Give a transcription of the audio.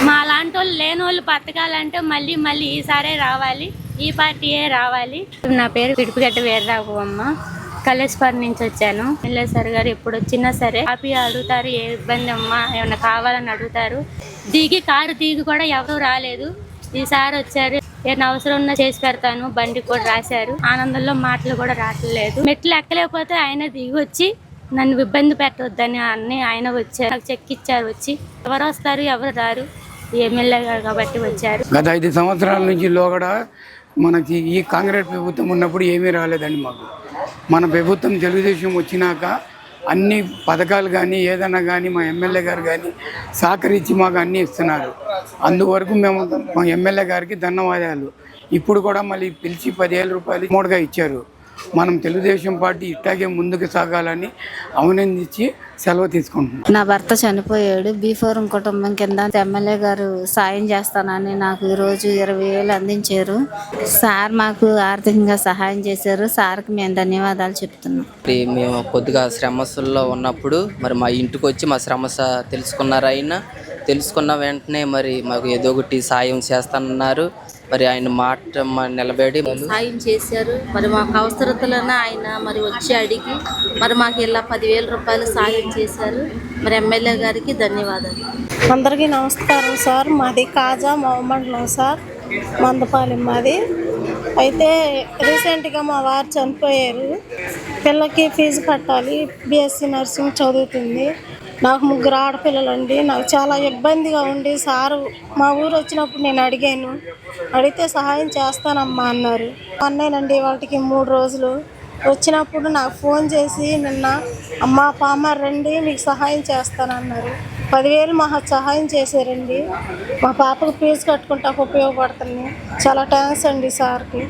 మా లాంటి వాళ్ళు లేని వాళ్ళు బతకాలంటే మళ్ళీ మళ్ళీ ఈసారే రావాలి, ఈ పార్టీయే రావాలి. నా పేరు పిడుపుగడ్డ వీరరాఘవమ్మ, కలేశ్వరం నుంచి వచ్చాను. ఎమ్మెల్యే సార్ గారు ఎప్పుడు వచ్చినా సరే హ్యాపీ అడుగుతారు, ఏ ఇబ్బంది అమ్మా ఏమన్నా కావాలని అడుగుతారు. కారు దిగి కూడా ఎవరు రాలేదు, ఈసారి వచ్చారు. ఏమైనా అవసరం ఉన్నా చేసి పెడతాను, బండి కూడా రాశారు. ఆనందంలో మాటలు కూడా రావట్లేదు. మెట్లు ఎక్కలేకపోతే ఆయన దిగి వచ్చి నన్ను ఇబ్బంది పెట్టవద్దని అన్నీ ఆయన వచ్చారు, నాకు చెక్ ఇచ్చారు. వచ్చి ఎవరు వస్తారు ఎవరు రారు, ఎమ్మెల్యే గారు కాబట్టి వచ్చారు. గత 5 సంవత్సరాల నుంచి లోగడ మనకి ఈ కాంగ్రెస్ ప్రభుత్వం ఉన్నప్పుడు ఏమీ రాలేదండి మాకు. మన ప్రభుత్వం తెలుగుదేశం వచ్చినాక అన్ని పథకాలు కానీ ఏదైనా కానీ మా ఎమ్మెల్యే గారు కానీ సహకరించి మాకు అన్నీ ఇస్తున్నారు. అందువరకు మేము మా ఎమ్మెల్యే గారికి ధన్యవాదాలు. ఇప్పుడు కూడా మళ్ళీ పిలిచి 10,000 రూపాయలు మూడుగా ఇచ్చారు. మనం తెలుగుదేశం పార్టీ ఇట్టాగే ముందుకు సాగాలని అభినందించి సెలవు తీసుకుంటున్నాం. నా భర్త చనిపోయాడు. బీ4 కుటుంబం కింద ఎమ్మెల్యే గారు సాయం చేస్తానని నాకు ఈరోజు 20,000 అందించారు. సార్ మాకు ఆర్థికంగా సహాయం చేశారు. సార్కి మేము ధన్యవాదాలు చెప్తున్నాం. మేము కొద్దిగా శ్రమస్సుల్లో ఉన్నప్పుడు మరి మా ఇంటికి వచ్చి మా సమస్య తెలుసుకున్నారు. తెలుసుకున్న వెంటనే మరి మాకు ఏదో ఒకటి సాయం చేస్తానన్నారు. మరి ఆయన మాట నిలబడి సాయం చేశారు. మరి మాకు అవసరతలను ఆయన మరి వచ్చి అడిగి మరి మాకు ఇలా 10,000 రూపాయలు సాయం చేశారు. మరి ఎమ్మెల్యే గారికి ధన్యవాదాలు. అందరికీ నమస్కారం సార్. మాది కాజా మండలం సార్, మందపాలెం మాది. అయితే రీసెంట్గా మా వారు చనిపోయారు. పిల్లకి ఫీజు కట్టాలి, బీఎస్సీ నర్సింగ్ చదువుతుంది. నాకు 3 ఆడపిల్లలండి. నాకు చాలా ఇబ్బందిగా ఉండి సారు మా ఊరు వచ్చినప్పుడు నేను అడిగితే సహాయం చేస్తానమ్మా అన్నారు. అన్నానండి వాటికి 3 రోజులు వచ్చినప్పుడు నాకు ఫోన్ చేసి నిన్న అమ్మ పామర్ రండి మీకు సహాయం చేస్తానన్నారు. 10,000 మాకు సహాయం చేశారండి. మా పాపకు ఫీజు కట్టుకుంటాకు ఉపయోగపడుతుంది. చాలా థ్యాంక్స్ అండి సార్కి.